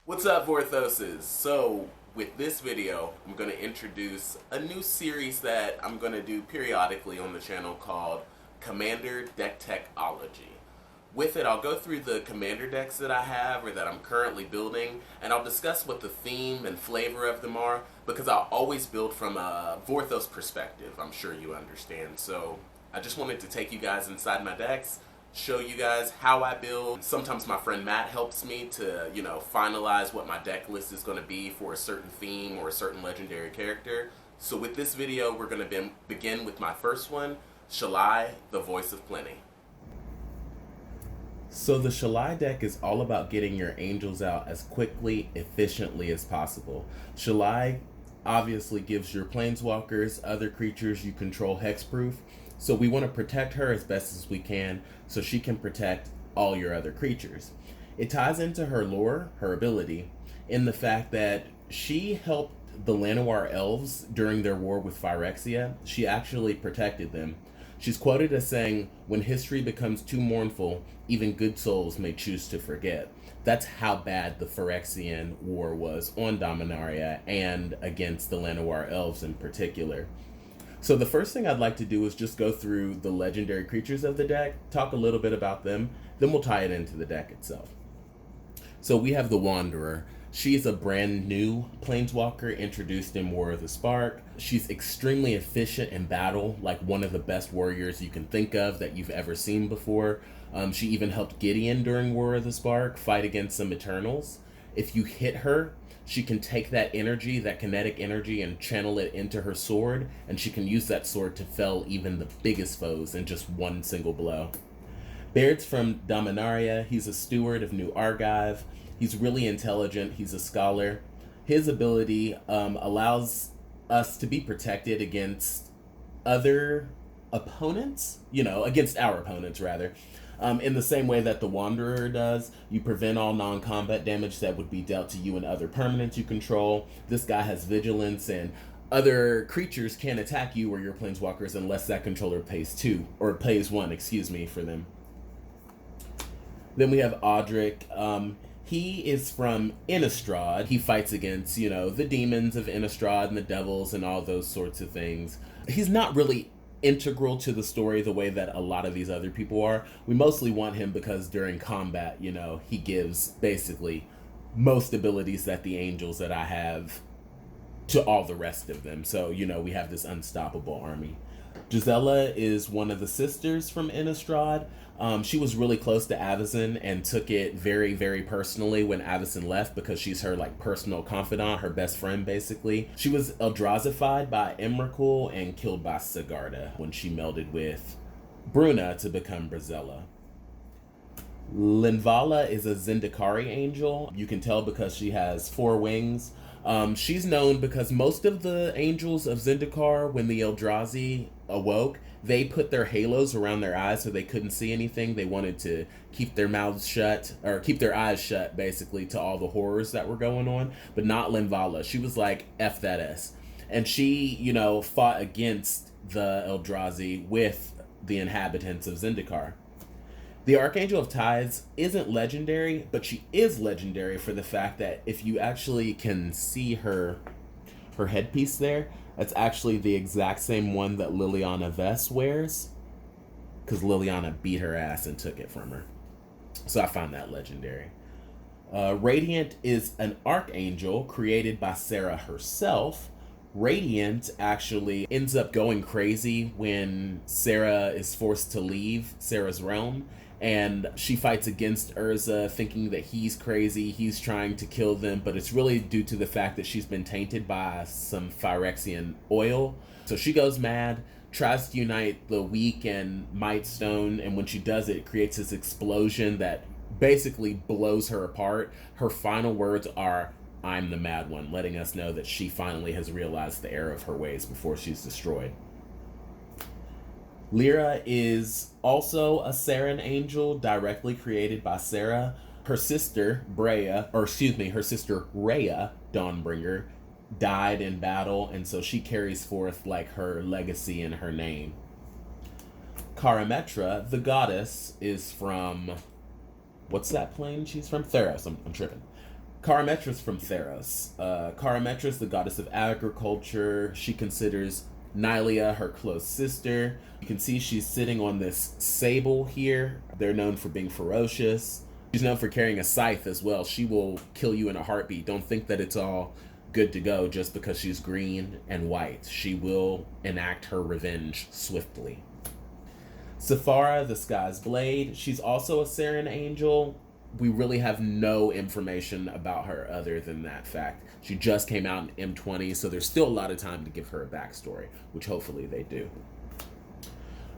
What's up, Vorthoses? So, with this video, I'm going to introduce a new series that I'm going to do periodically on the channel called Commander Deck Technology. With it, I'll go through the commander decks that I have or that I'm currently building, and I'll discuss what the theme and flavor of them are, because I'll always build from a Vorthos perspective, I'm sure you understand. So, I just wanted to take you guys inside my decks, show you guys how I build. Sometimes my friend Matt helps me to, finalize what my deck list is going to be for a certain theme or a certain legendary character. So with this video, we're going to begin with my first one, Shalai, the Voice of Plenty. So the Shalai deck is all about getting your angels out as quickly, efficiently as possible. Shalai obviously gives your planeswalkers, other creatures you control hexproof. So we want to protect her as best as we can so she can protect all your other creatures. It ties into her lore, her ability, in the fact that she helped the Llanowar elves during their war with Phyrexia. She actually protected them. She's quoted as saying, "When history becomes too mournful, even good souls may choose to forget." That's how bad the Phyrexian war was on Dominaria and against the Llanowar elves in particular. So the first thing I'd like to do is just go through the legendary creatures of the deck, talk a little bit about them, then we'll tie it into the deck itself. So we have the Wanderer. She's a brand new planeswalker introduced in War of the Spark. She's extremely efficient in battle, like one of the best warriors you can think of that you've ever seen before. She even helped Gideon during War of the Spark fight against some Eternals. If you hit her, she can take that energy, that kinetic energy, and channel it into her sword, and she can use that sword to fell even the biggest foes in just one single blow. Baird's from Dominaria. He's a steward of New Argive. He's really intelligent. He's a scholar. His ability allows us to be protected against other opponents, against our opponents, rather. In the same way that the Wanderer does, you prevent all non-combat damage that would be dealt to you and other permanents you control. This guy has vigilance, and other creatures can't attack you or your planeswalkers unless that controller pays one for them. Then we have Adric. He is from Innistrad. He fights against, the demons of Innistrad and the devils and all those sorts of things. He's not really integral to the story the way that a lot of these other people are. We mostly want him because during combat, he gives basically most abilities that the angels that I have to all the rest of them. So, we have this unstoppable army. Gisela is one of the sisters from Innistrad. She was really close to Avacyn and took it very, very personally when Avacyn left because she's her personal confidant, her best friend basically. She was Eldrazified by Emrakul and killed by Sigarda when she melded with Bruna to become Brazella. Linvala is a Zendikari angel. You can tell because she has 4 wings. She's known because most of the angels of Zendikar, when the Eldrazi awoke, they put their halos around their eyes so they couldn't see anything. They wanted to keep their mouths shut, or keep their eyes shut, basically, to all the horrors that were going on, but not Linvala. She was like, F that S. And she, fought against the Eldrazi with the inhabitants of Zendikar. The Archangel of Tides isn't legendary, but she is legendary for the fact that if you actually can see her headpiece there, that's actually the exact same one that Liliana Vess wears, because Liliana beat her ass and took it from her. So I find that legendary. Radiant is an Archangel created by Serra herself. Radiant actually ends up going crazy when Serra is forced to leave Serra's realm, and she fights against Urza thinking that he's crazy, he's trying to kill them, but it's really due to the fact that she's been tainted by some Phyrexian oil. So she goes mad, tries to unite the weak and Might Stone, and when she does it creates this explosion that basically blows her apart. Her final words are, "I'm the mad one," letting us know that she finally has realized the error of her ways before she's destroyed. Lyra is also a Serran angel directly created by Serra. Her sister, Raya, Dawnbringer, died in battle, and so she carries forth like her legacy and her name. Cara, the goddess, is from, what's that plane she's from? Theros. I'm tripping. Cara is from Theros. Cara, the goddess of agriculture. She considers Nylia her close sister. You can see she's sitting on this sable here. They're known for being ferocious. She's known for carrying a scythe as well. She will kill you in a heartbeat. Don't think that it's all good to go just because she's green and white. She will enact her revenge swiftly. Sephara, the sky's blade. She's also a Serran angel. We really have no information about her other than that fact. She just came out in M20, so there's still a lot of time to give her a backstory, which hopefully they do.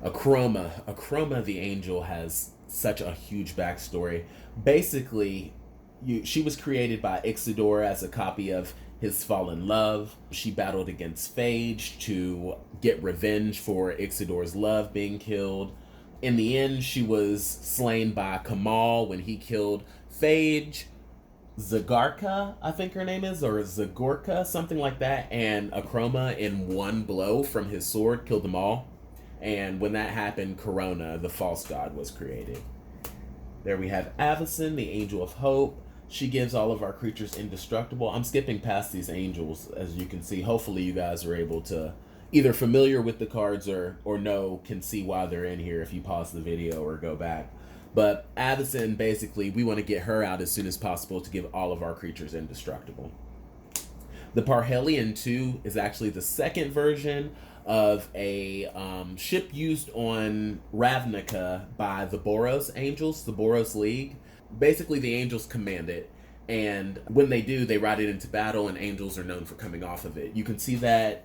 A Chroma, the angel, has such a huge backstory. Basically, she was created by Ixidor as a copy of his fallen love. She battled against Phage to get revenge for Ixidor's love being killed. In the end, she was slain by Kamal when he killed Phage. Zagarka, I think her name is, or Zagorka, something like that, and a Chroma in one blow from his sword killed them all. And when that happened, Corona, the false god, was created. There we have Avacyn, the angel of hope. She gives all of our creatures indestructible. I'm skipping past these angels, as you can see. Hopefully you guys are able to either familiar with the cards or can see why they're in here if you pause the video or go back. But Avacyn, basically, we want to get her out as soon as possible to give all of our creatures indestructible. The Hellion 2 is actually the second version of a ship used on Ravnica by the Boros Angels, the Boros League. Basically, the angels command it, and when they do, they ride it into battle, and angels are known for coming off of it. You can see that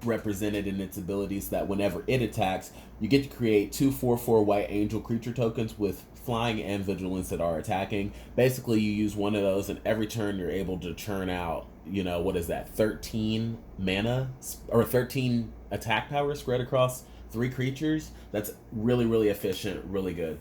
represented in its abilities, that whenever it attacks, you get to create 2 4/4 white angel creature tokens with flying and vigilance that are attacking. Basically, you use one of those, and every turn you're able to churn out, 13 mana, or 13 attack power spread across 3 creatures. That's really, really efficient, really good.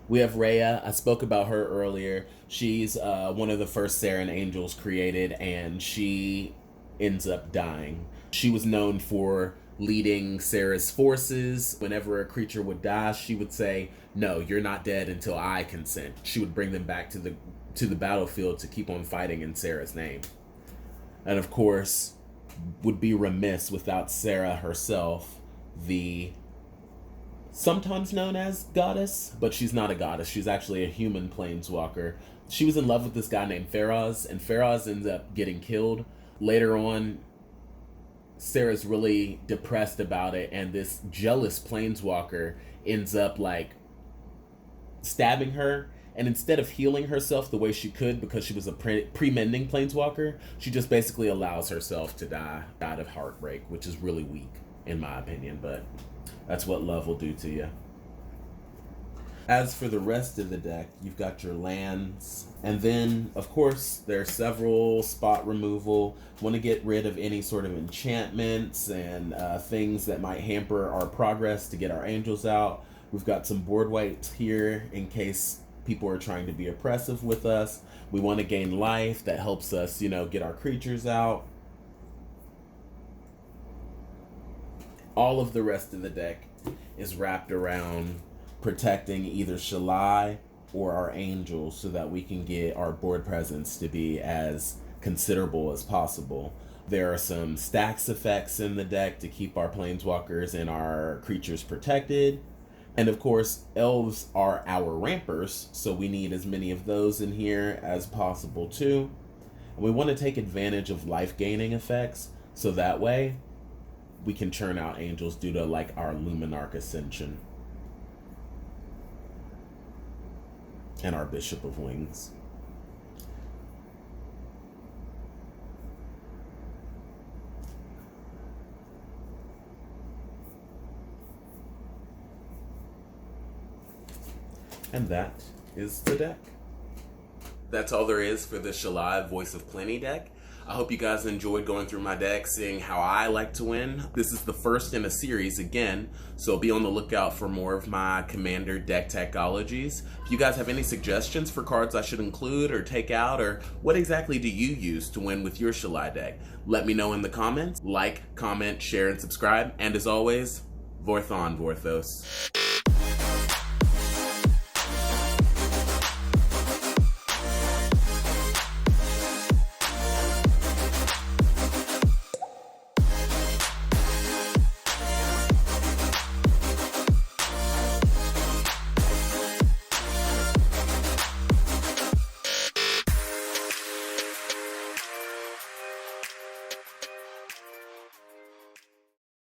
We have Raya. I spoke about her earlier. She's one of the first Serran angels created, and she ends up dying. She was known for leading Serra's forces. Whenever a creature would die, she would say, "No, you're not dead until I consent." She would bring them back to the battlefield to keep on fighting in Serra's name. And of course, would be remiss without Serra herself, the sometimes known as goddess, but she's not a goddess. She's actually a human planeswalker. She was in love with this guy named Feroz, and Feroz ends up getting killed. Later on, Serra's really depressed about it, and this jealous planeswalker ends up stabbing her. And instead of healing herself the way she could, because she was a pre-mending planeswalker, she just basically allows herself to die out of heartbreak, which is really weak, in my opinion, but that's what love will do to you. As for the rest of the deck, you've got your lands, and then, of course, there's several spot removal. Want to get rid of any sort of enchantments and things that might hamper our progress to get our angels out. We've got some board wipes here in case people are trying to be oppressive with us. We want to gain life. That helps us, get our creatures out. All of the rest of the deck is wrapped around protecting either Shalai or our angels so that we can get our board presence to be as considerable as possible. There are some stacks effects in the deck to keep our planeswalkers and our creatures protected. And of course, elves are our rampers, so we need as many of those in here as possible too. And we want to take advantage of life gaining effects, so that way we can churn out angels due to our Luminarch Ascension and our Bishop of Wings. And that is the deck. That's all there is for the Shalai Voice of Plenty deck. I hope you guys enjoyed going through my deck, seeing how I like to win. This is the first in a series again, so be on the lookout for more of my Commander deck technologies. If you guys have any suggestions for cards I should include or take out, or what exactly do you use to win with your Shalai deck, let me know in the comments. Like, comment, share, and subscribe. And as always, Vorth on, Vorthos.